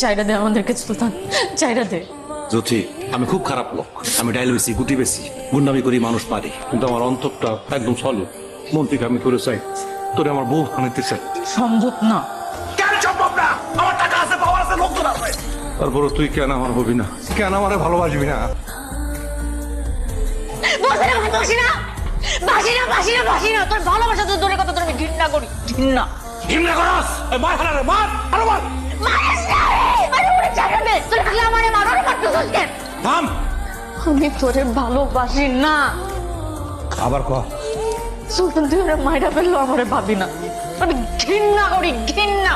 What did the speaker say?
চাইরা দে আমাদেরকে সুলতান, চাইরা দে। জ্যোতি, আমি খুব খারাপ লোক। আমি ডাইল বেশি, গুটি বেশি, গুন্ডামি করি মানুষ পারি, কিন্তু আমার অন্তরটা একদম সলিড। মন থেকে আমি করে চাই তোরে আমার বউ বানাইতে চাই। সম্ভব না। কেন সম্ভব না? আমার টাকা আছে, পাওয়ার আছে, লোকজন আছে। তারপরে তুই কেন আমার হবি না? কেন আমারে ভালোবাসবি না? বাসি না, বাসি না, বাসি না, বাসি না। তোর ভালোবাসা তো দূরের কথা, তোর আমি ঘৃণা করি, ঘৃণা। ঘৃণা করস? মার হারা রে, মার, আরো মার। মারিস না রে, আরে ওরে চাইরা দে। তোর খালি আমারে মার, ওরে মারতেছিস কেন? থাম। আমি তোরে ভালোবাসি না। আবার ক। সুলতান তুই ওরে মাইরা ফেললো, আমারে ভাবি না। আমি ঘৃণা করি, ঘৃণা।